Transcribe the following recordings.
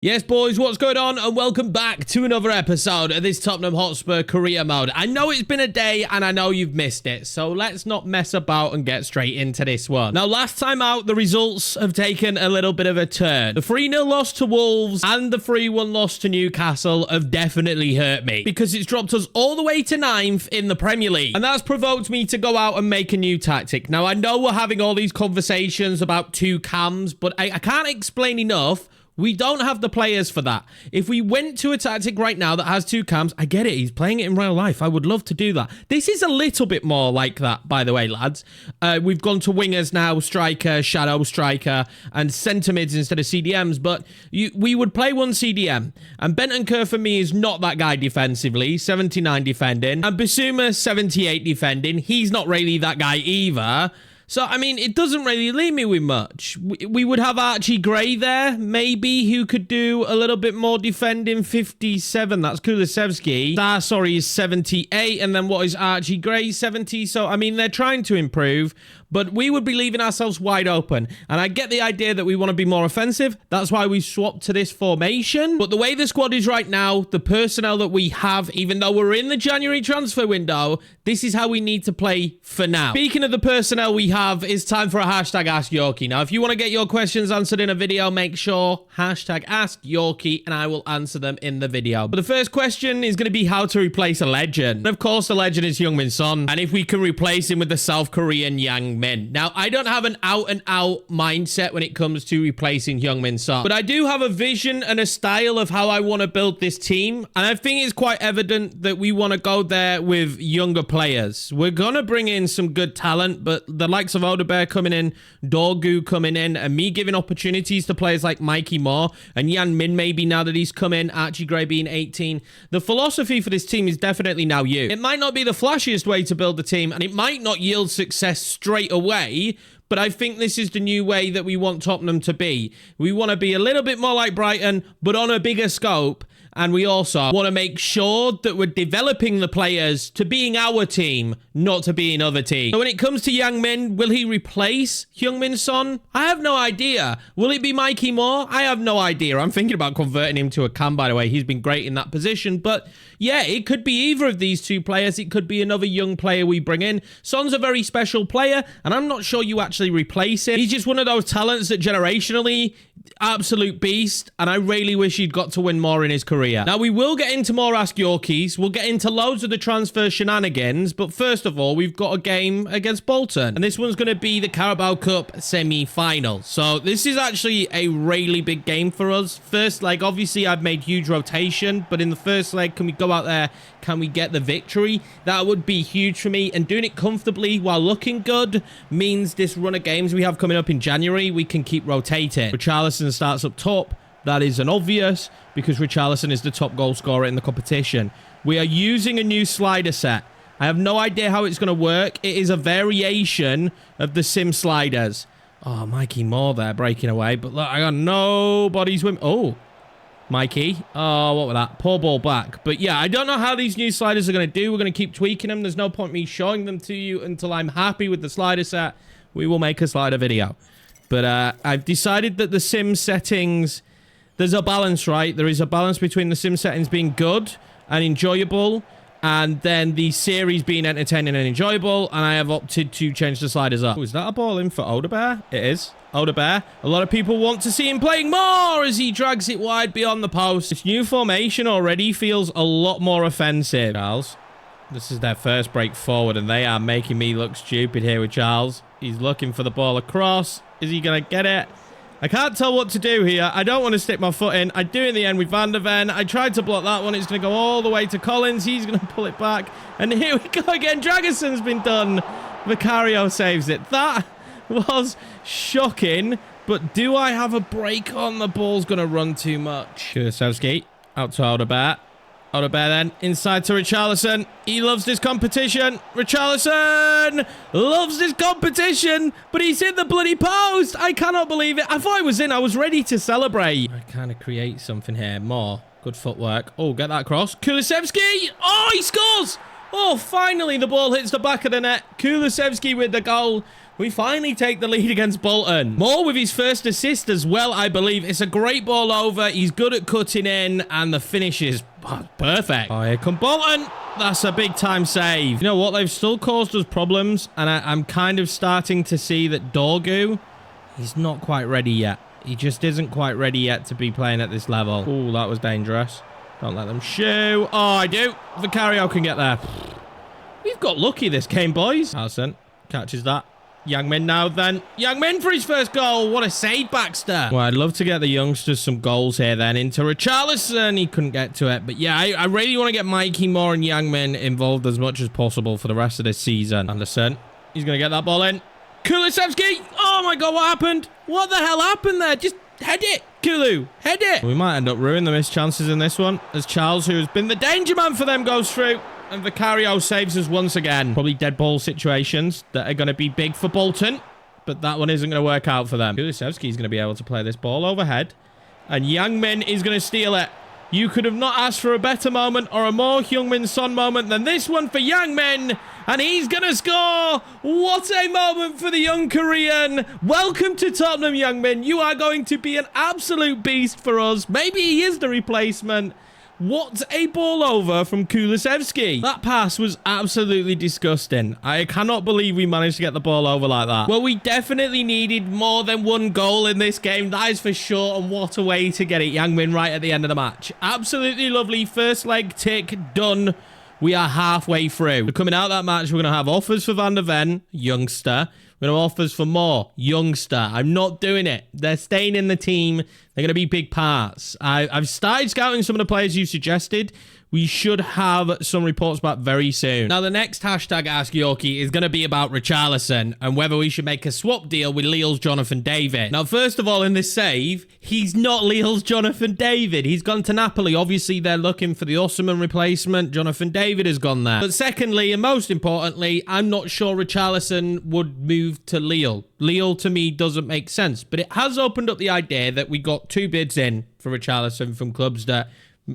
Yes, boys, what's going on? And welcome back to another episode of this Tottenham Hotspur career mode. I know it's been a day and I know you've missed it, so let's not mess about and get straight into this one. Now, last time out, the results have taken a little bit of a turn. The 3-0 loss to Wolves and the 3-1 loss to Newcastle have definitely hurt me because it's dropped us all the way to 9th in the Premier League. And that's provoked me to go out and make a new tactic. Now, I know we're having all these conversations about two cams, but I can't explain enough. We don't have the players for that. If we went to a tactic right now that has two cams, I get it. He's playing it in real life. I would love to do that. This is a little bit more like that, by the way, lads. We've gone to wingers now, striker, shadow striker, and centre mids instead of CDMs. But we would play one CDM. And Bentancur for me is not that guy defensively. 79 defending. And Bissouma, 78 defending. He's not really that guy either. So, I mean, it doesn't really leave me with much. We would have Archie Gray there, maybe, who could do a little bit more defending. 57, that's Kulusevski. Sorry, is 78, and then what is Archie Gray? 70. So, I mean, they're trying to improve, but we would be leaving ourselves wide open. And I get the idea that we want to be more offensive. That's why we swapped to this formation. But the way the squad is right now, the personnel that we have, even though we're in the January transfer window, this is how we need to play for now. Speaking of the personnel we have, it's time for a hashtag Ask Yorkie. Now, if you want to get your questions answered in a video, make sure hashtag Ask Yorkie and I will answer them in the video. But the first question is going to be how to replace a legend. And of course, the legend is Heung-min Son. And if we can replace him with the South Korean Yang Min. Now, I don't have an out-and-out mindset when it comes to replacing Heung-min Son. But I do have a vision and a style of how I want to build this team. And I think it's quite evident that we want to go there with younger players. We're going to bring in some good talent, but the likes of Odebear coming in, Dorgu coming in, and me giving opportunities to players like Mikey Moore and Yan Min maybe now that he's come in, Archie Gray being 18. The philosophy for this team is definitely now you. It might not be the flashiest way to build the team, and it might not yield success straight away, but I think this is the new way that we want Tottenham to be. We want to be a little bit more like Brighton, but on a bigger scope. And we also want to make sure that we're developing the players to being our team, not to being other teams. So when it comes to Yang Min, will he replace Heung-min Son? I have no idea. Will it be Mikey Moore? I have no idea. I'm thinking about converting him to a cam, by the way. He's been great in that position. But yeah, it could be either of these two players. It could be another young player we bring in. Son's a very special player, and I'm not sure you actually replace him. He's just one of those talents that generationally, absolute beast, and I really wish he'd got to win more in his career. Now, we will get into more Ask Yorkies. We'll get into loads of the transfer shenanigans, but first of all, we've got a game against Bolton, and this one's going to be the Carabao Cup semi-final. So this is actually a really big game for us. First leg, obviously, I've made huge rotation, but in the first leg, can we go out there? Can we get the victory? That would be huge for me, and doing it comfortably while looking good means this run of games we have coming up in January, we can keep rotating. Richarlison starts up top. That is an obvious, because Richarlison is the top goal scorer in the competition. We are using a new slider set. I have no idea how it's going to work. It is a variation of the sim sliders. Oh, Mikey Moore there breaking away. But look, I got nobody's with... Oh, Mikey. Oh, what was that? Poor ball back. But yeah, I don't know how these new sliders are going to do. We're going to keep tweaking them. There's no point me showing them to you until I'm happy with the slider set. We will make a slider video. But I've decided that the sim settings... There's a balance, right? There is a balance between the sim settings being good and enjoyable, and then the series being entertaining and enjoyable, and I have opted to change the sliders up. Oh, is that a ball in for Odebear? It is. Odebear. A lot of people want to see him playing more as he drags it wide beyond the post. This new formation already feels a lot more offensive. Charles, this is their first break forward, and they are making me look stupid here with Charles. He's looking for the ball across. Is he going to get it? I can't tell what to do here. I don't want to stick my foot in. I do in the end with Van der Ven. I tried to block that one. It's going to go all the way to Collins. He's going to pull it back. And here we go again. Dragason's been done. Vicario saves it. That was shocking. But do I have a break on? The ball's going to run too much. Kulusevski out to Odebear. Odebear then inside to Richarlison. He loves this competition. Richarlison loves this competition, but he's hit the bloody post. I cannot believe it. I thought I was in. I was ready to celebrate. I kind of create something here. More good footwork. Oh, get that cross. Kulusevski. Oh, he scores. Oh, finally the ball hits the back of the net. Kulusevski with the goal. We finally take the lead against Bolton. Moore with his first assist as well, I believe. It's a great ball over. He's good at cutting in, and the finish is perfect. Oh, here come Bolton. That's a big time save. You know what? They've still caused us problems, and I'm kind of starting to see that Dorgu, he's not quite ready yet. He just isn't quite ready yet to be playing at this level. Oh, that was dangerous. Don't let them shoot. Oh, I do. Vicario can get there. We've got lucky this game, boys. Allison catches that. Youngmin now then. Youngmin for his first goal. What a save, Baxter. Well, I'd love to get the youngsters some goals here then. Into Richarlison. He couldn't get to it. But yeah, I really want to get Mikey Moore and Youngmin involved as much as possible for the rest of this season. Anderson. He's going to get that ball in. Kulusevski. Oh my God, what happened? What the hell happened there? Just head it. Kulu, head it. We might end up ruining the missed chances in this one. As Charles, who has been the danger man for them, goes through. And Vicario saves us once again. Probably dead ball situations that are going to be big for Bolton. But that one isn't going to work out for them. Kulusevski is going to be able to play this ball overhead. And Youngmin is going to steal it. You could have not asked for a better moment or a more Heung-min Son moment than this one for Youngmin. And he's going to score. What a moment for the young Korean. Welcome to Tottenham, Youngmin. You are going to be an absolute beast for us. Maybe he is the replacement. What a ball over from Kulusevski. That pass was absolutely disgusting. I cannot believe we managed to get the ball over like that. Well, we definitely needed more than one goal in this game. That is for sure. And what a way to get it. Youngmin right at the end of the match. Absolutely lovely. First leg tick done. We are halfway through. We're coming out of that match. We're going to have offers for Van der Ven, youngster. We're going to have offers for Moore, youngster. I'm not doing it. They're staying in the team. They're going to be big parts. I've started scouting some of the players you suggested. We should have some reports back very soon. Now, the next hashtag Ask Yorkie is going to be about Richarlison and whether we should make a swap deal with Lille's Jonathan David. Now, first of all, in this save, he's not Lille's Jonathan David. He's gone to Napoli. Obviously, they're looking for the Osimhen replacement. Jonathan David has gone there. But secondly, and most importantly, I'm not sure Richarlison would move to Lille. Lille, to me, doesn't make sense. But it has opened up the idea that we got 2 bids in for Richarlison from clubs that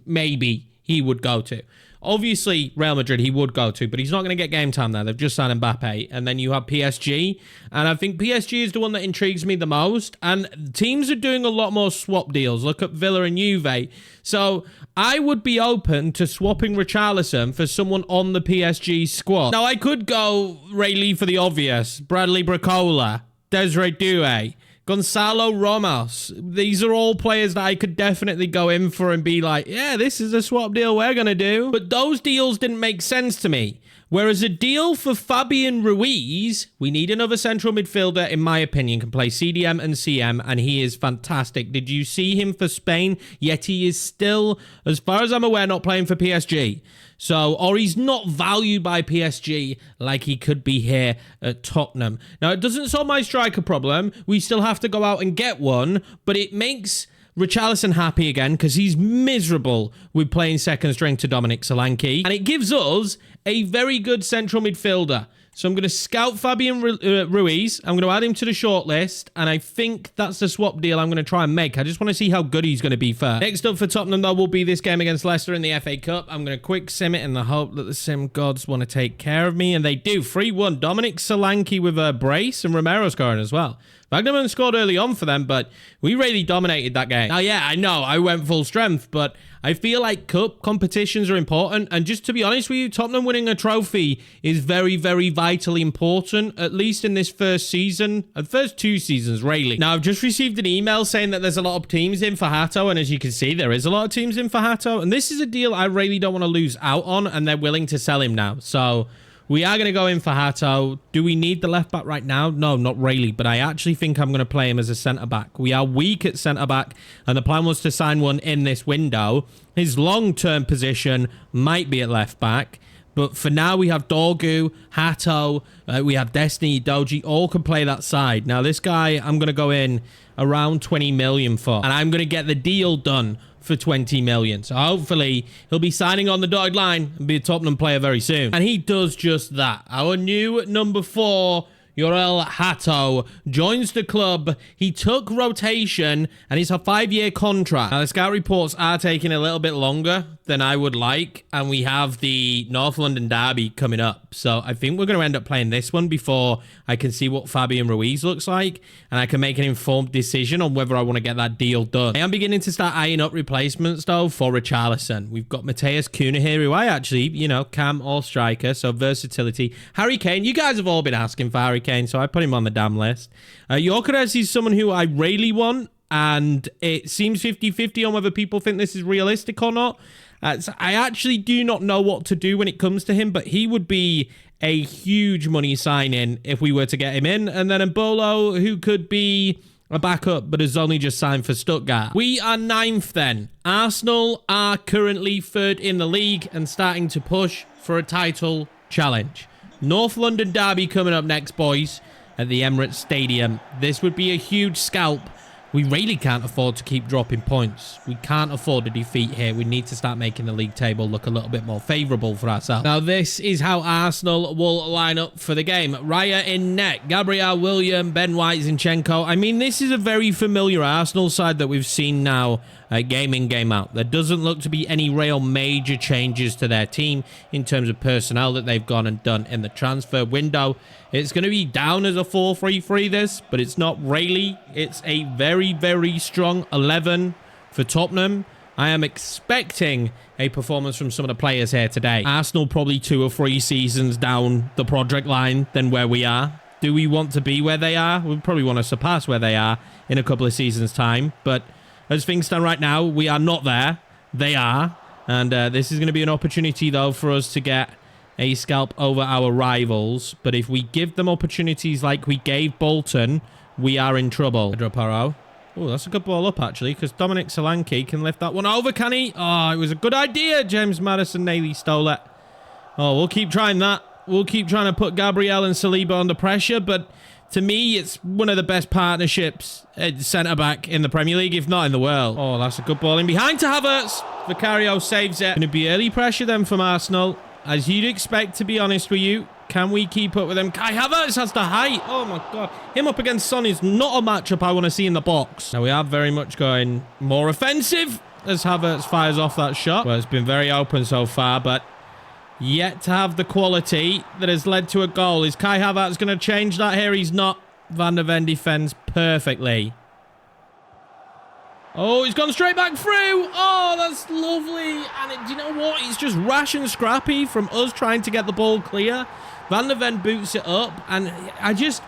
maybe he would go to. Obviously, Real Madrid he would go to, but he's not going to get game time there. They've just signed Mbappe. And then you have PSG. And I think PSG is the one that intrigues me the most. And teams are doing a lot more swap deals. Look at Villa and Juve. So I would be open to swapping Richarlison for someone on the PSG squad. Now, I could go Rayleigh for the obvious. Bradley Bracola. Desiree Doué. Gonzalo Ramos. These are all players that I could definitely go in for and be like, yeah, this is a swap deal we're going to do. But those deals didn't make sense to me. Whereas a deal for Fabian Ruiz, we need another central midfielder, in my opinion, can play CDM and CM, and he is fantastic. Did you see him for Spain? Yet he is still, as far as I'm aware, not playing for PSG. So, or he's not valued by PSG like he could be here at Tottenham. Now, it doesn't solve my striker problem. We still have to go out and get one, but it makes Richarlison happy again because he's miserable with playing second string to Dominic Solanke. And it gives us a very good central midfielder. So I'm going to scout Fabian Ruiz. I'm going to add him to the shortlist. And I think that's the swap deal I'm going to try and make. I just want to see how good he's going to be first. Next up for Tottenham, though, will be this game against Leicester in the FA Cup. I'm going to quick sim it in the hope that the sim gods want to take care of me. And they do. 3-1. Dominic Solanke with a brace and Romero scoring as well. Wagnerman scored early on for them, but we really dominated that game. Now, yeah, I know I went full strength, but I feel like cup competitions are important. And just to be honest with you, Tottenham winning a trophy is very, very vitally important, at least in this first season, and first 2 seasons, really. Now, I've just received an email saying that there's a lot of teams in for Hato, and as you can see, there is a lot of teams in for Hato, and this is a deal I really don't want to lose out on, and they're willing to sell him now. So we are going to go in for Hato. Do we need the left back right now? No, not really. But I actually think I'm going to play him as a centre-back. We are weak at centre-back, and the plan was to sign one in this window. His long-term position might be at left-back. But for now, we have Dorgu, Hato, we have Destiny, Doji, all can play that side. Now, this guy, I'm going to go in around 20 million for. And I'm going to get the deal done for 20 million. So hopefully he'll be signing on the dotted line and be a Tottenham player very soon. And he does just that. Our new number 4 Yorel Hato joins the club. He took rotation and it's a 5-year contract. Now, the scout reports are taking a little bit longer than I would like, and we have the North London derby coming up. So I think we're going to end up playing this one before I can see what Fabian Ruiz looks like, and I can make an informed decision on whether I want to get that deal done. I am beginning to start eyeing up replacements, though, for Richarlison. We've got Mateus Cunha here, who I actually, you know, cam or striker, so versatility. Harry Kane, you guys have all been asking for Harry Kane, so I put him on the damn list. Yorkiemann is someone who I really want, and it seems 50-50 on whether people think this is realistic or not. So I actually do not know what to do when it comes to him, but he would be a huge money signing if we were to get him in. And then Mbolo, who could be a backup, but has only just signed for Stuttgart. We are 9th then. Arsenal are currently 3rd in the league and starting to push for a title challenge. North London derby coming up next, boys, at the Emirates Stadium. This would be a huge scalp. We really can't afford to keep dropping points. We can't afford a defeat here. We need to start making the league table look a little bit more favourable for ourselves. Now, this is how Arsenal will line up for the game. Raya in net. Gabriel, William, Ben White, Zinchenko. I mean, this is a very familiar Arsenal side that we've seen now game in, game out. There doesn't look to be any real major changes to their team in terms of personnel that they've gone and done in the transfer window. It's going to be down as a 4-3-3 this, but it's not really. It's a very, very strong 11 for Tottenham. I am expecting a performance from some of the players here today. Arsenal probably 2 or 3 seasons down the project line than where we are. Do we want to be where they are? We probably want to surpass where they are in a couple of seasons' time, but as things stand right now, we are not there. They are. And this is going to be an opportunity, though, for us to get a scalp over our rivals. But if we give them opportunities like we gave Bolton, we are in trouble. Pedro Porro. Oh, that's a good ball up, actually, because Dominic Solanke can lift that one over, can he? Oh, it was a good idea. James Maddison nearly stole it. Oh, we'll keep trying that. We'll keep trying to put Gabriel and Saliba under pressure, but to me, it's one of the best partnerships at centre-back in the Premier League, if not in the world. Oh, that's a good ball in behind to Havertz. Vicario saves it. Going to be early pressure then from Arsenal, as you'd expect, to be honest with you. Can we keep up with them? Kai Havertz has the height. Oh, my God. Him up against Son is not a matchup I want to see in the box. Now, we are very much going more offensive as Havertz fires off that shot. Well, it's been very open so far, but yet to have the quality that has led to a goal. Is Kai Havertz going to change that here? He's not. Van der Ven defends perfectly. Oh, he's gone straight back through. Oh, that's lovely. And do you know what? It's just rash and scrappy from us trying to get the ball clear. Van der Ven boots it up. And I just,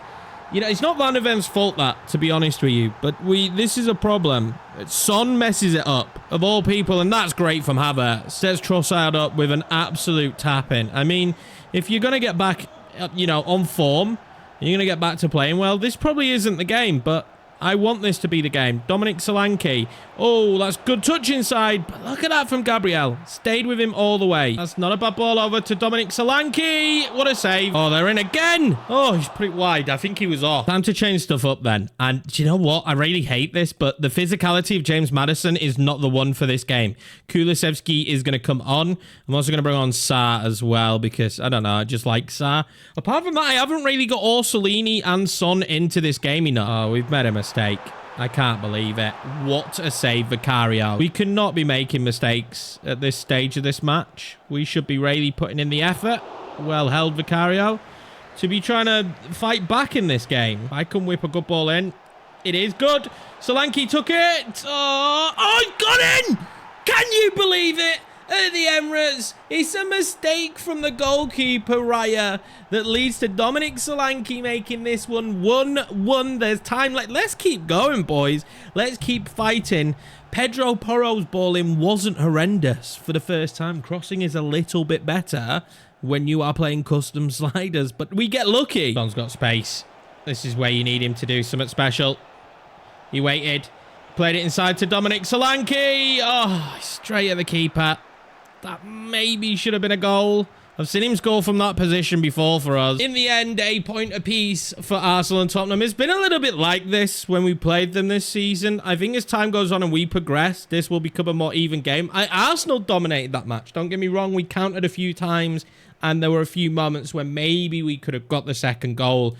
you know, it's not Van der Ven's fault that, to be honest with you. But this is a problem. Son messes it up, of all people, and that's great from Havertz. Sets Trossard up with an absolute tap-in. I mean, if you're going to get back, you know, on form, and you're going to get back to playing well, this probably isn't the game, but I want this to be the game. Dominic Solanke. Oh, that's good touch inside. But look at that from Gabriel. Stayed with him all the way. That's not a bad ball over to Dominic Solanke. What a save. Oh, they're in again. Oh, he's pretty wide. I think he was off. Time to change stuff up then. And do you know what? I really hate this, but the physicality of James Maddison is not the one for this game. Kulusevski is going to come on. I'm also going to bring on Sarr as well because, I don't know, I just like Sarr. Apart from that, I haven't really got Orsolini and Son into this game enough. Oh, we've made a mistake. I can't believe it. What a save, Vicario. We cannot be making mistakes at this stage of this match. We should be really putting in the effort. Well held, Vicario, to be trying to fight back in this game. I can whip a good ball in. It is good. Solanke took it. Oh, he got in! Can you believe it? At the Emirates, it's a mistake from the goalkeeper, Raya, that leads to Dominic Solanke making this one 1-1. There's time left. Let's keep going, boys. Let's keep fighting. Pedro Porro's ball in wasn't horrendous for the first time. Crossing is a little bit better when you are playing custom sliders, but we get lucky. Don's got space. This is where you need him to do something special. He waited. Played it inside to Dominic Solanke. Oh, straight at the keeper. That maybe should have been a goal. I've seen him score from that position before for us. In the end, a point apiece for Arsenal and Tottenham. It's been a little bit like this when we played them this season. I think as time goes on and we progress, this will become a more even game. Arsenal dominated that match. Don't get me wrong. We countered a few times, and there were a few moments where maybe we could have got the second goal.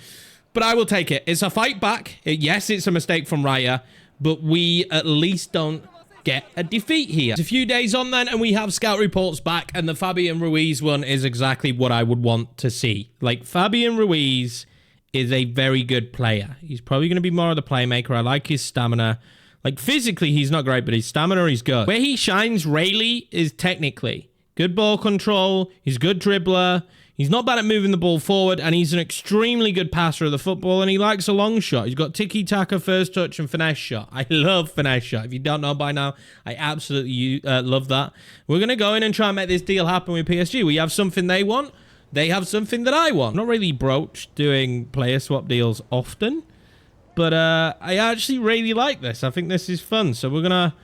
but I will take it. It's a fight back. Yes, it's a mistake from Raya, but we at least don't get a defeat here. It's a few days on then, and we have scout reports back, and the Fabian Ruiz one is exactly what I would want to see. Like, Fabian Ruiz is a very good player. He's probably going to be more of the playmaker. I like his stamina. Like, physically, he's not great, but his stamina is good. Where he shines really is technically. Good ball control. He's a good dribbler. He's not bad at moving the ball forward, and he's an extremely good passer of the football, and he likes a long shot. He's got tiki-taka, first touch, and finesse shot. I love finesse shot. If you don't know by now, I absolutely love that. We're going to go in and try and make this deal happen with PSG. We have something they want. They have something that I want. I'm not really broached doing player swap deals often, but I actually really like this. I think this is fun. So we're going to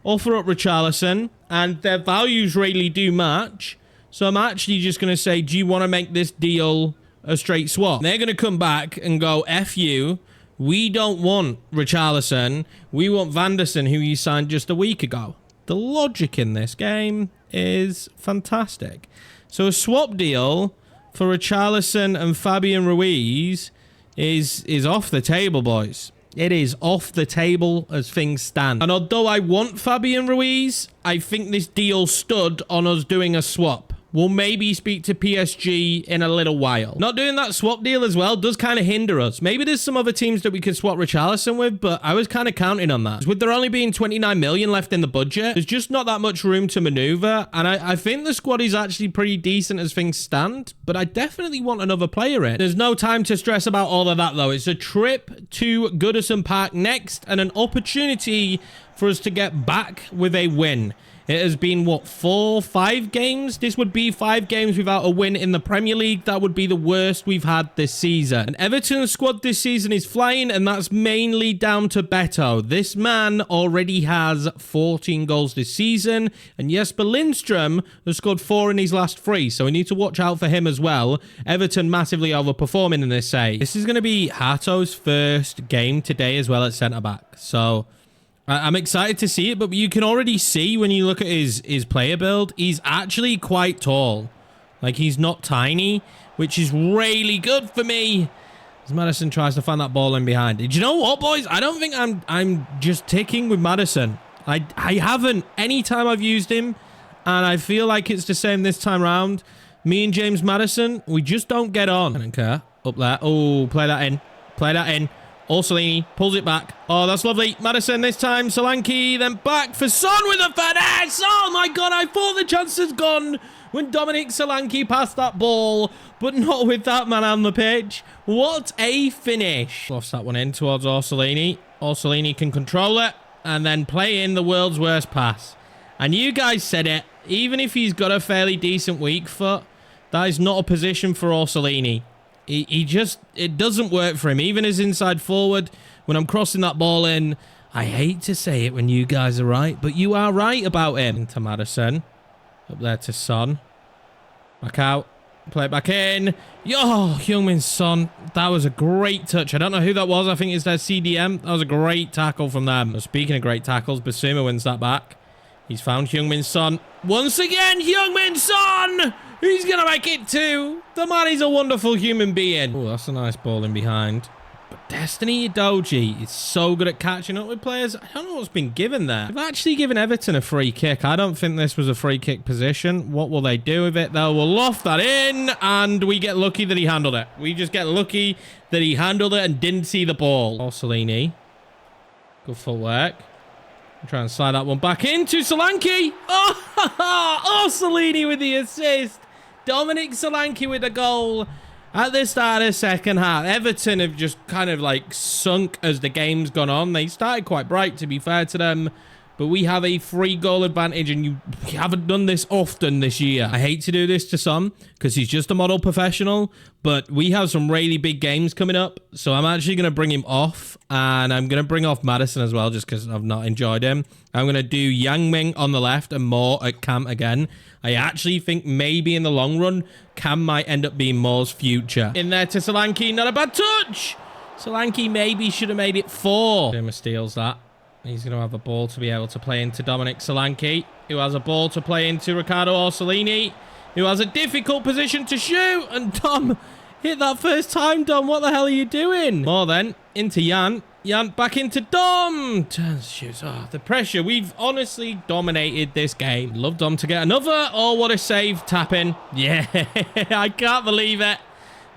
offer up Richarlison, and their values really do match. So I'm actually just going to say, do you want to make this deal a straight swap? They're going to come back and go, F you. We don't want Richarlison. We want Vanderson, who you signed just a week ago. The logic in this game is fantastic. So a swap deal for Richarlison and Fabian Ruiz is off the table, boys. It is off the table as things stand. And although I want Fabian Ruiz, I think this deal stood on us doing a swap. We'll maybe speak to PSG in a little while. Not doing that swap deal as well does kind of hinder us. Maybe there's some other teams that we could swap Richarlison with, but I was kind of counting on that. With there only being 29 million left in the budget, there's just not that much room to maneuver. And I think the squad is actually pretty decent as things stand, but I definitely want another player in. There's no time to stress about all of that, though. It's a trip to Goodison Park next and an opportunity for us to get back with a win. It has been, what, 5 games? This would be 5 games without a win in the Premier League. That would be the worst we've had this season. And Everton's squad this season is flying, and that's mainly down to Beto. This man already has 14 goals this season. And Jesper Lindstrom has scored 4 in his last 3, so we need to watch out for him as well. Everton massively overperforming in this, say. This is going to be Hato's first game today as well at centre-back. So I'm excited to see it, but you can already see when you look at his player build, he's actually quite tall. Like, he's not tiny, which is really good for me. As Maddison tries to find that ball in behind. Do you know what, boys? I don't think I'm just ticking with Maddison. I haven't any time I've used him, and I feel like it's the same this time around. Me and James Maddison, we just don't get on. I don't care. Up there. Oh, play that in. Play that in. Orsolini pulls it back. Oh, that's lovely. Maddison this time. Solanke, then back for Son with a finesse. Oh, my God. I thought the chance had gone when Dominic Solanke passed that ball, but not with that man on the pitch. What a finish. Lost that one in towards Orsolini. Orsolini can control it and then play in the world's worst pass. And you guys said it. Even if he's got a fairly decent weak foot, that is not a position for Orsolini. He just, it doesn't work for him. Even as inside forward, when I'm crossing that ball in, I hate to say it when you guys are right, but you are right about him. Into Maddison. Up there to Son. Back out. Play it back in. Yo, Heung-min Son. That was a great touch. I don't know who that was. I think it's their CDM. That was a great tackle from them. Speaking of great tackles, Basuma wins that back. He's found Heung-min Son. Once again, Heung-min Son! He's going to make it too. The man is a wonderful human being. Oh, that's a nice ball in behind. But Destiny Udogie is so good at catching up with players. I don't know what's been given there. They've actually given Everton a free kick. I don't think this was a free kick position. What will they do with it? They'll loft that in, and we get lucky that he handled it. We just get lucky that he handled it and didn't see the ball. Orsolini. Good footwork. Try and slide that one back into Solanke. Oh, Orsolini with the assist. Dominic Solanke with a goal at the start of second half. Everton have just kind of like sunk as the game's gone on. They started quite bright, to be fair to them, but we have a 3-goal advantage, and we haven't done this often this year. I hate to do this to Son because he's just a model professional, but we have some really big games coming up, so I'm actually going to bring him off, and I'm going to bring off Maddison as well just because I've not enjoyed him. I'm going to do Yang Ming on the left and Moore at Cam again. I actually think maybe in the long run, Cam might end up being Moore's future. In there to Solanke, not a bad touch. Solanke maybe should have made it 4. Zuma steals that. He's going to have a ball to be able to play into Dominic Solanke, who has a ball to play into Ricardo Orsolini, who has a difficult position to shoot. And Dom hit that first time, Dom. What the hell are you doing? More then. Into Jan. Jan back into Dom. Turns, shoots. Oh, the pressure. We've honestly dominated this game. Love Dom to get another. Oh, what a save. Tap in. Yeah, I can't believe it.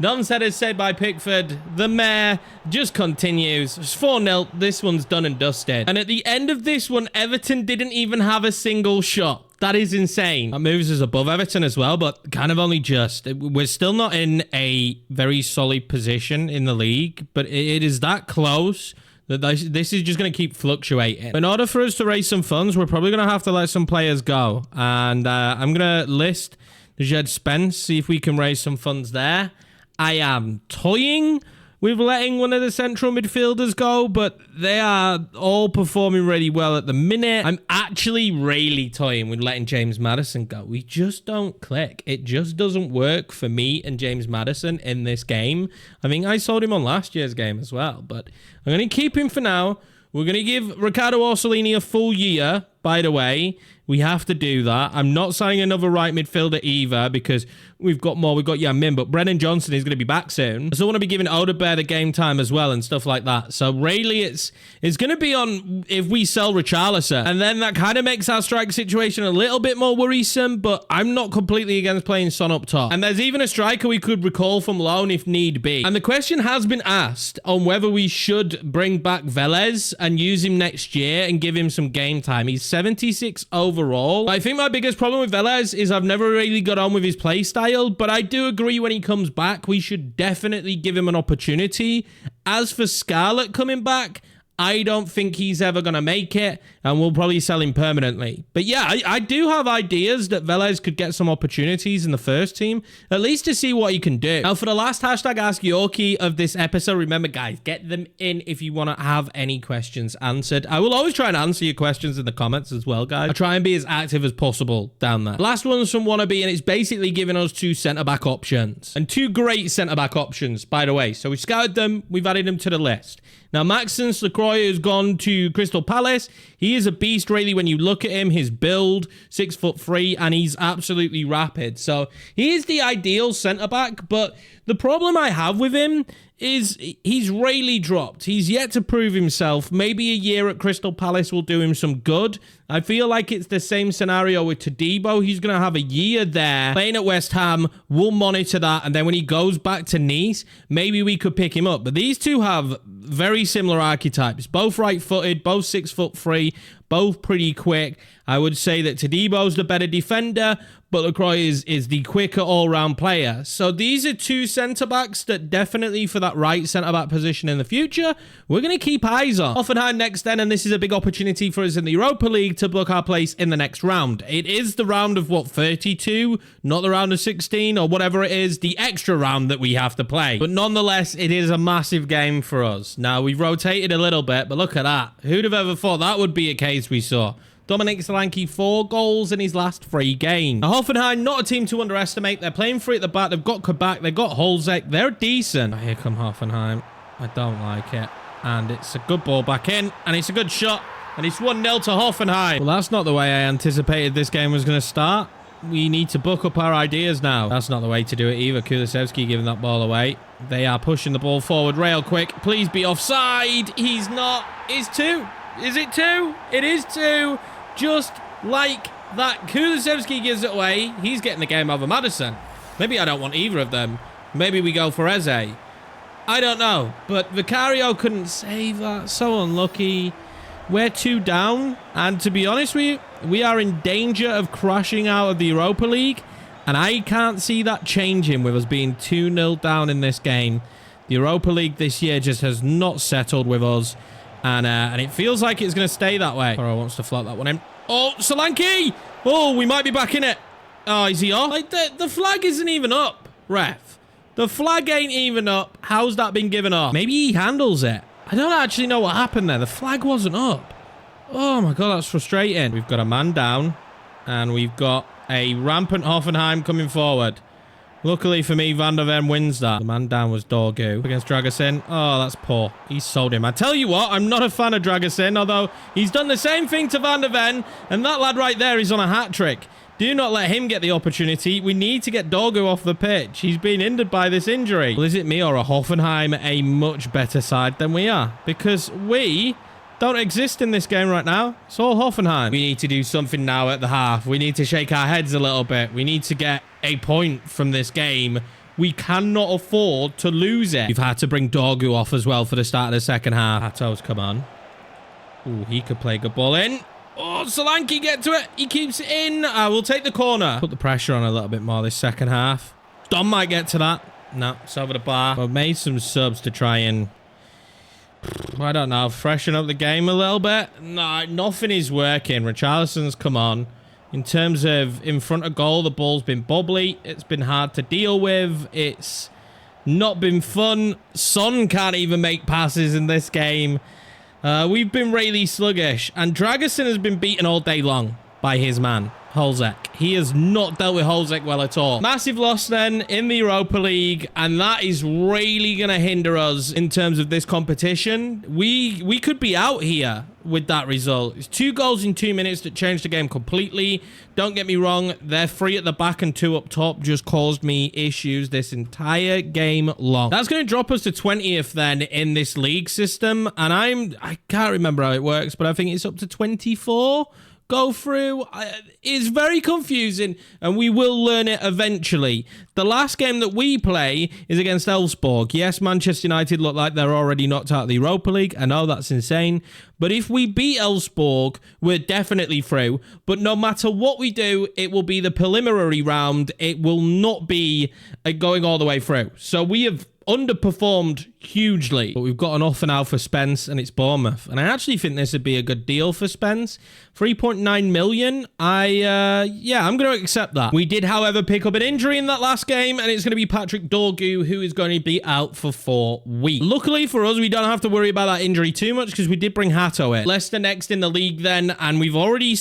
Dom's header saved by Pickford. The mayor just continues. It's 4-0. This one's done and dusted. And at the end of this one, Everton didn't even have a single shot. That is insane. That moves us above Everton as well, but kind of only just. We're still not in a very solid position in the league, but it is that close that this is just going to keep fluctuating. In order for us to raise some funds, we're probably going to have to let some players go. And I'm going to list the Jed Spence, see if we can raise some funds there. I am toying with letting one of the central midfielders go, but they are all performing really well at the minute. I'm actually really toying with letting James Maddison go. We just don't click. It just doesn't work for me and James Maddison in this game. I think I sold him on last year's game as well, but I'm going to keep him for now. We're going to give Ricardo Orsolini a full year, by the way. We have to do that. I'm not signing another right midfielder either because we've got more. We've got Min, but Brennan Johnson is going to be back soon. I still want to be giving Odebear the game time as well and stuff like that. So really, it's going to be on if we sell Richarlison. And then that kind of makes our strike situation a little bit more worrisome, but I'm not completely against playing Son up top. And there's even a striker we could recall from loan if need be. And the question has been asked on whether we should bring back Velez and use him next year and give him some game time. He's 76 overall. I think my biggest problem with Velez is I've never really got on with his play style, but I do agree when he comes back, we should definitely give him an opportunity. As for Scarlett coming back, I don't think he's ever going to make it, and we'll probably sell him permanently. But yeah, I do have ideas that Velez could get some opportunities in the first team, at least to see what he can do. Now, for the last hashtag Ask Yorkie of this episode, remember, guys, get them in if you want to have any questions answered. I will always try and answer your questions in the comments as well, guys. I try and be as active as possible down there. Last one's from Wannabe, and it's basically giving us 2 centre-back options. And 2 great centre-back options, by the way. So we scouted them, we've added them to the list. Now, Maxence Lacroix has gone to Crystal Palace. He is a beast, really, when you look at him. His build, 6'3", and he's absolutely rapid. So he is the ideal centre-back, but the problem I have with him is he's really dropped. He's yet to prove himself. Maybe a year at Crystal Palace will do him some good. I feel like it's the same scenario with Todibo. He's going to have a year there playing at West Ham. We'll monitor that. And then when he goes back to Nice, maybe we could pick him up. But these two have very similar archetypes. Both right-footed, both 6'3", both pretty quick. I would say that Todibo's the better defender, but Lacroix is the quicker all-round player. So these are 2 centre-backs that definitely for that right centre-back position in the future, we're going to keep eyes on. Hoffenheim next then, and this is a big opportunity for us in the Europa League to book our place in the next round. It is the round of, 32? Not the round of 16 or whatever it is, the extra round that we have to play. But nonetheless, it is a massive game for us. Now, we've rotated a little bit, but look at that. Who'd have ever thought that would be a case we saw? Dominic Solanke, 4 goals in his last 3 games. Now, Hoffenheim, not a team to underestimate. They're playing free at the back. They've got Kabak. They've got Holzek. They're decent. Oh, here come Hoffenheim. I don't like it. And it's a good ball back in. And it's a good shot. And it's 1-0 to Hoffenheim. Well, that's not the way I anticipated this game was going to start. We need to book up our ideas now. That's not the way to do it either. Kulusevski giving that ball away. They are pushing the ball forward real quick. Please be offside. He's not. It's 2. Is it 2? It is 2. Just like that. Kulusevski gives it away. He's getting the game over Maddison. Maybe I don't want either of them. Maybe we go for Eze. I don't know. But Vicario couldn't save that. So unlucky. We're 2 down. And to be honest with you, we are in danger of crashing out of the Europa League. And I can't see that changing with us being 2-0 down in this game. The Europa League this year just has not settled with us. And it feels like it's going to stay that way. Poro wants to float that one in. Oh, Solanke! Oh, we might be back in it. Oh, is he off? Like, the flag isn't even up, ref. The flag ain't even up. How's that been given off? Maybe he handles it. I don't actually know what happened there. The flag wasn't up. Oh, my God, that's frustrating. We've got a man down. And we've got a rampant Hoffenheim coming forward. Luckily for me, Van der Ven wins that. The man down was Dorgu against Dragusin. Oh, that's poor. He sold him. I tell you what, I'm not a fan of Dragusin, although he's done the same thing to Van der Ven, and that lad right there is on a hat-trick. Do not let him get the opportunity. We need to get Dorgu off the pitch. He's been hindered by this injury. Well, is it me or are Hoffenheim a much better side than we are? Because we don't exist in this game right now. It's all Hoffenheim. We need to do something now at the half. We need to shake our heads a little bit. We need to get a point from this game. We cannot afford to lose it. We've had to bring Dorgu off as well for the start of the second half. Hato's come on. Ooh, he could play a good ball in. Oh, Solanke get to it. He keeps it in. We'll take the corner. Put the pressure on a little bit more this second half. Don might get to that. No, it's over the bar. I've made some subs to try and, I don't know, freshen up the game a little bit. No, nothing is working. Richarlison's come on. In terms of in front of goal, the ball's been bubbly. It's been hard to deal with. It's not been fun. Son can't even make passes in this game. We've been really sluggish, and Dragusin has been beaten all day long by his man, Holzek. He has not dealt with Holzek well at all. Massive loss then in the Europa League, and that is really going to hinder us in terms of this competition. We could be out here with that result. It's 2 goals in 2 minutes that changed the game completely. Don't get me wrong, their 3 at the back and 2 up top just caused me issues this entire game long. That's going to drop us to 20th then in this league system, and I can't remember how it works, but I think it's up to 24 go through. It's very confusing, and we will learn it eventually. The last game that we play is against Elfsborg. Yes, Manchester United look like they're already knocked out of the Europa League. I know that's insane, but if we beat Elfsborg, we're definitely through. But no matter what we do, it will be the preliminary round. It will not be going all the way through. So we have underperformed hugely, but we've got an offer now for Spence, and it's Bournemouth, and I actually think this would be a good deal for Spence. 3.9 million. Yeah, I'm going to accept that. We did, however, pick up an injury in that last game, and it's going to be Patrick Dorgu, who is going to be out for 4 weeks. Luckily for us, we don't have to worry about that injury too much, because we did bring Hato in. Leicester next in the league then, and we've already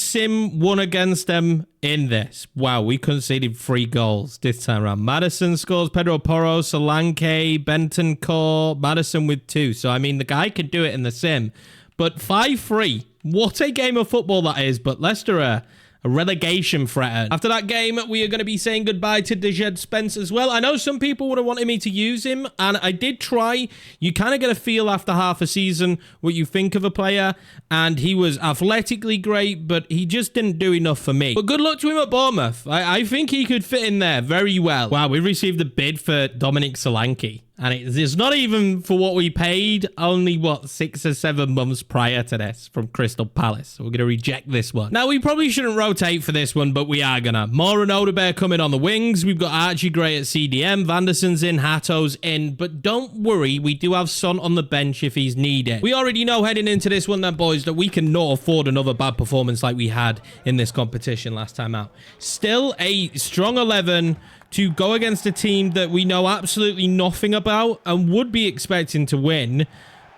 won against them in this. Wow, we conceded 3 goals this time around. Madison scores, Pedro Porro, Solanke, Bentancur, Madison with 2. So, I mean, the guy could do it in the sim. But 5-3. What a game of football that is. But Leicester are a relegation threat. After that game, we are going to be saying goodbye to Dejed Spence as well. I know some people would have wanted me to use him, and I did try. You kind of get a feel after half a season what you think of a player, and he was athletically great, but he just didn't do enough for me. But good luck to him at Bournemouth. I think he could fit in there very well. Wow, we received a bid for Dominic Solanke. And it's not even for what we paid, only, what, 6 or 7 months prior to this from Crystal Palace. So we're going to reject this one. Now, we probably shouldn't rotate for this one, but we are going to. Moore and Odebear coming on the wings. We've got Archie Gray at CDM. Vanderson's in, Hato's in. But don't worry, we do have Son on the bench if he's needed. We already know heading into this one then, boys, that we cannot afford another bad performance like we had in this competition last time out. Still a strong 11 to go against a team that we know absolutely nothing about and would be expecting to win.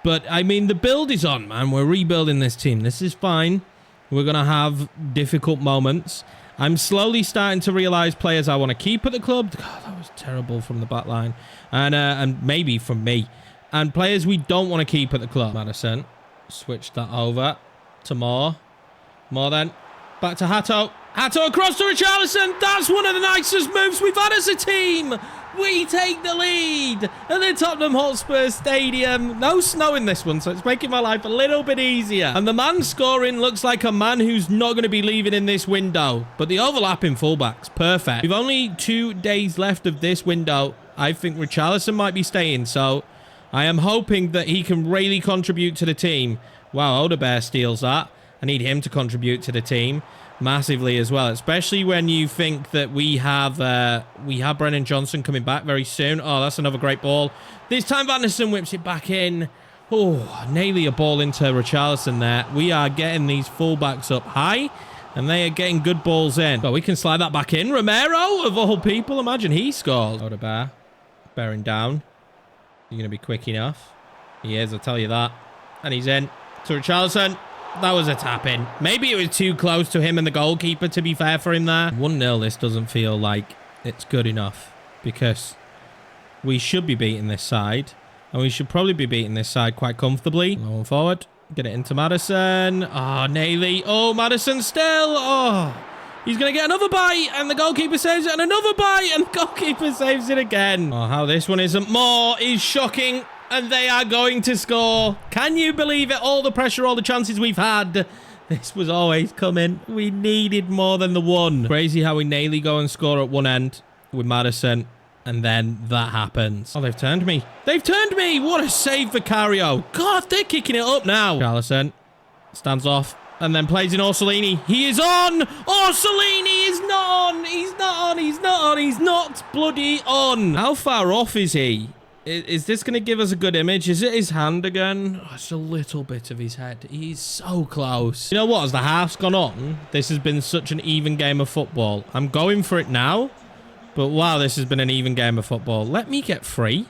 But, I mean, the build is on, man. We're rebuilding this team. This is fine. We're going to have difficult moments. I'm slowly starting to realize players I want to keep at the club. God, that was terrible from the back line. And maybe from me. And players we don't want to keep at the club. Madison. Switch that over to Moore. Moore then. Back to Hato. Hato across to Richarlison. That's one of the nicest moves we've had as a team. We take the lead at the Tottenham Hotspur Stadium. No snow in this one, so it's making my life a little bit easier. And the man scoring looks like a man who's not going to be leaving in this window. But the overlapping fullbacks, perfect. We've only 2 days left of this window. I think Richarlison might be staying, so I am hoping that he can really contribute to the team. Wow, Odebear steals that. I need him to contribute to the team massively as well, especially when you think that we have Brennan Johnson coming back very soon. Oh, that's another great ball. This time Vanderson whips it back in. Oh, nearly a ball into Richarlison there. We are getting these fullbacks up high, and they are getting good balls in. But we can slide that back in. Romero, of all people, imagine he scores. Odebear, bearing down. You're going to be quick enough. He is, I'll tell you that. And he's in to Richarlison. That was a tap-in. Maybe it was too close to him and the goalkeeper, to be fair for him there. 1-0, this doesn't feel like it's good enough, because we should be beating this side, and we should probably be beating this side quite comfortably. Going forward. Get it into Madison. Oh, Nayley. Oh, Madison still. Oh, He's going to get another bite, and the goalkeeper saves it, and another bite, and the goalkeeper saves it again. Oh, how this one isn't more is shocking, and they are going to score. Can you believe it? All the pressure, all the chances we've had. This was always coming. We needed more than the one. Crazy how we nearly go and score at one end with Maddison, and then that happens. Oh, they've turned me. They've turned me. What a save for Cario. God, they're kicking it up now. Carlson stands off. And then plays in Orsolini. He is on! Orsolini is not on! He's not on! He's not on! He's not bloody on! How far off is he? Is this going to give us a good image? Is it his hand again? Oh, it's a little bit of his head. He's so close. You know what? As the half's gone on, this has been such an even game of football. I'm going for it now. But wow, this has been an even game of football. Let me get free.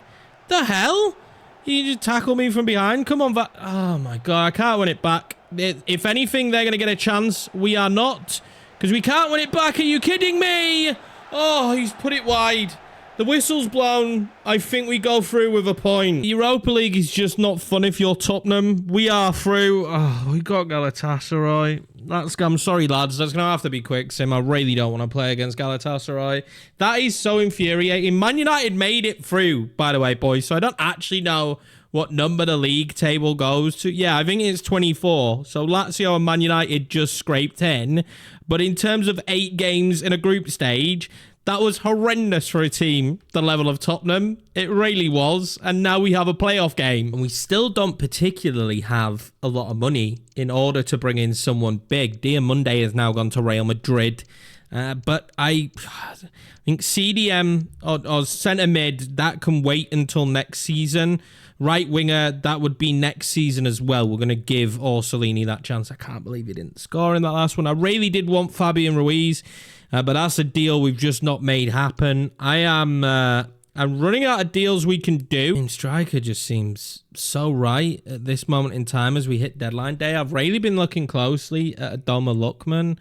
The hell? You just tackle me from behind? Come on, oh my God, I can't win it back. If anything, they're going to get a chance. We are not, because we can't win it back. Are you kidding me? Oh, he's put it wide. The whistle's blown. I think we go through with a point. The Europa League is just not fun if you're Tottenham. We are through. Oh, we got Galatasaray. I'm sorry, lads. That's going to have to be quick, Sim. I really don't want to play against Galatasaray. That is so infuriating. Man United made it through, by the way, boys. So I don't actually know what number the league table goes to. Yeah, I think it's 24. So Lazio and Man United just scraped in. But in terms of 8 games in a group stage, that was horrendous for a team the level of Tottenham. It really was. And now we have a playoff game. And we still don't particularly have a lot of money in order to bring in someone big. Diamonde has now gone to Real Madrid. But I think CDM or centre mid, that can wait until next season. Right winger, that would be next season as well. We're going to give Orsolini that chance. I can't believe he didn't score in that last one. I really did want Fabian Ruiz, but that's a deal we've just not made happen. I'm running out of deals we can do. And striker just seems so right at this moment in time as we hit deadline day. I've really been looking closely at Adoma Lookman.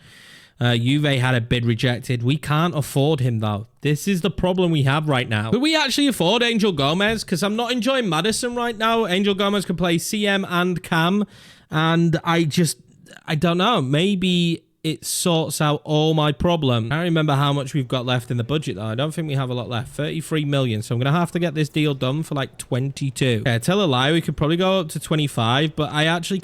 Juve had a bid rejected. We can't afford him, though. This is the problem we have right now. But we actually afford Angel Gomez, because I'm not enjoying Maddison right now. Angel Gomez can play CM and Cam, and I don't know. Maybe it sorts out all my problem. I don't remember how much we've got left in the budget, though. I don't think we have a lot left. 33 million. So I'm going to have to get this deal done for like 22. Okay, tell a lie. We could probably go up to 25, but I actually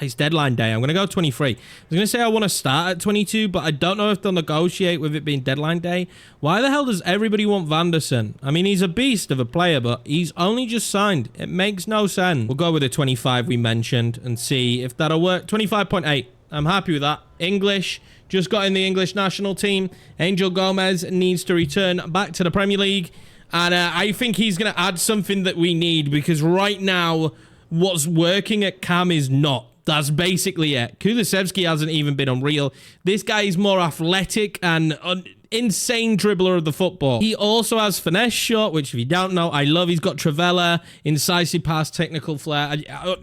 it's deadline day. I'm going to go 23. I was going to say I want to start at 22, but I don't know if they'll negotiate with it being deadline day. Why the hell does everybody want Vanderson? I mean, he's a beast of a player, but he's only just signed. It makes no sense. We'll go with the 25 we mentioned and see if that'll work. 25.8. I'm happy with that. English, just got in the English national team. Angel Gomez needs to return back to the Premier League. And I think he's going to add something that we need, because right now, what's working at Cam is not. That's basically it. Kulusevski hasn't even been unreal. This guy is more athletic and insane dribbler of the football. He also has finesse shot, which if you don't know, I love. He's got Travella, incisive pass, technical flair.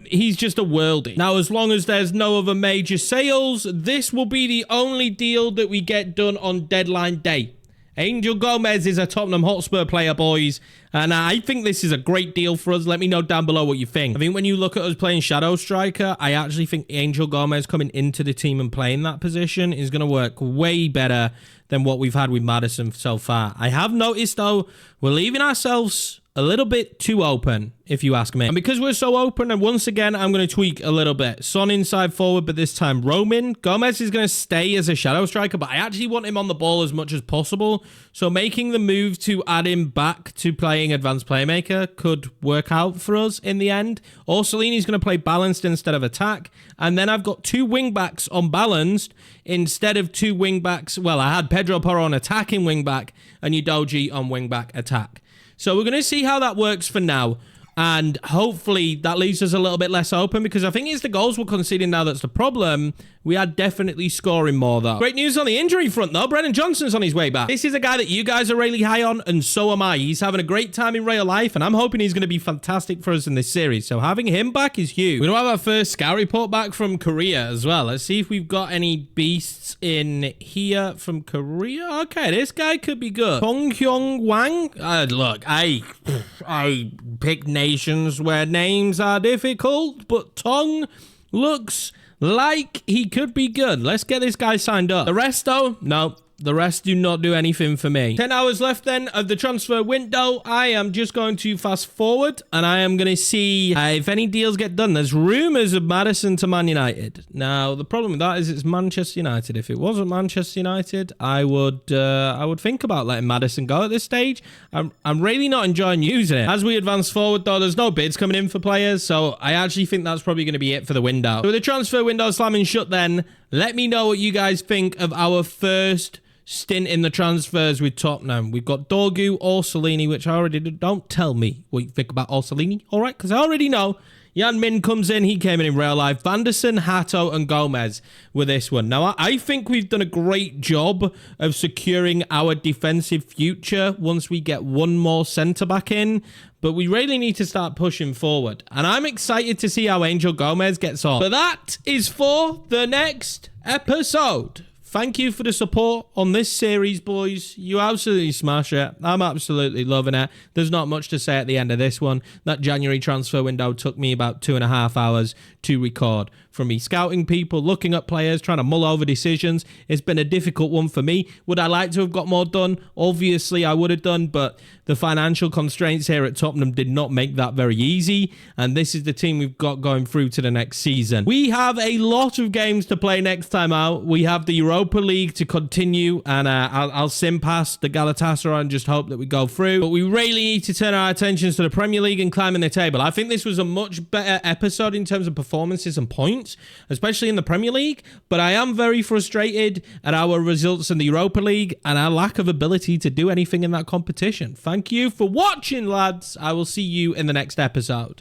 He's just a worldie. Now, as long as there's no other major sales, this will be the only deal that we get done on deadline day. Angel Gomez is a Tottenham Hotspur player, boys, and I think this is a great deal for us. Let me know down below what you think. I think when you look at us playing Shadow Striker, I actually think Angel Gomez coming into the team and playing that position is going to work way better than what we've had with Maddison so far. I have noticed, though, we're leaving ourselves a little bit too open, if you ask me. And because we're so open, and once again, I'm going to tweak a little bit. Son inside forward, but this time Roman. Gomez is going to stay as a shadow striker, but I actually want him on the ball as much as possible. So making the move to add him back to playing advanced playmaker could work out for us in the end. Orsolini's going to play balanced instead of attack. And then I've got 2 wingbacks on balanced instead of 2 wingbacks. Well, I had Pedro Porro on attacking wingback and Udogie on wingback attack. So we're going to see how that works for now. And hopefully that leaves us a little bit less open, because I think it's the goals we're conceding now that's the problem. We are definitely scoring more, though. Great news on the injury front, though. Brennan Johnson's on his way back. This is a guy that you guys are really high on, and so am I. He's having a great time in real life, and I'm hoping he's going to be fantastic for us in this series. So having him back is huge. We're going to have our first scout report back from Korea as well. Let's see if we've got any beasts in here from Korea. Okay, this guy could be good. Tong Hyung Wang. Look, I pick nations where names are difficult, but Tong looks like he could be good. Let's get this guy signed up. The rest, though, no. The rest do not do anything for me. 10 hours left then of the transfer window. I am just going to fast forward and I am going to see if any deals get done. There's rumours of Maddison to Man United. Now, the problem with that is it's Manchester United. If it wasn't Manchester United, I would think about letting Maddison go at this stage. I'm really not enjoying using it. As we advance forward, though, there's no bids coming in for players, so I actually think that's probably going to be it for the window. So with the transfer window slamming shut then, let me know what you guys think of our first stint in the transfers with Tottenham. We've got Dorgu, Orsolini, which I already did. Don't tell me what you think about Orsolini, all right? Because I already know. Yan Min comes in. He came in real life. Vanderson, Hato, and Gomez with this one. Now, I think we've done a great job of securing our defensive future once we get one more centre-back in. But we really need to start pushing forward. And I'm excited to see how Angel Gomez gets on. But that is for the next episode. Thank you for the support on this series, boys. You absolutely smash it. I'm absolutely loving it. There's not much to say at the end of this one. That January transfer window took me about 2.5 hours to record. From me scouting people, looking at players, trying to mull over decisions. It's been a difficult one for me. Would I like to have got more done? Obviously, I would have done, but the financial constraints here at Tottenham did not make that very easy, and this is the team we've got going through to the next season. We have a lot of games to play next time out. We have the Europa League to continue, and I'll sim past the Galatasaray and just hope that we go through, but we really need to turn our attentions to the Premier League and climbing the table. I think this was a much better episode in terms of performances and points, especially in the Premier League, but I am very frustrated at our results in the Europa League and our lack of ability to do anything in that competition. Thank you for watching, lads. I will see you in the next episode.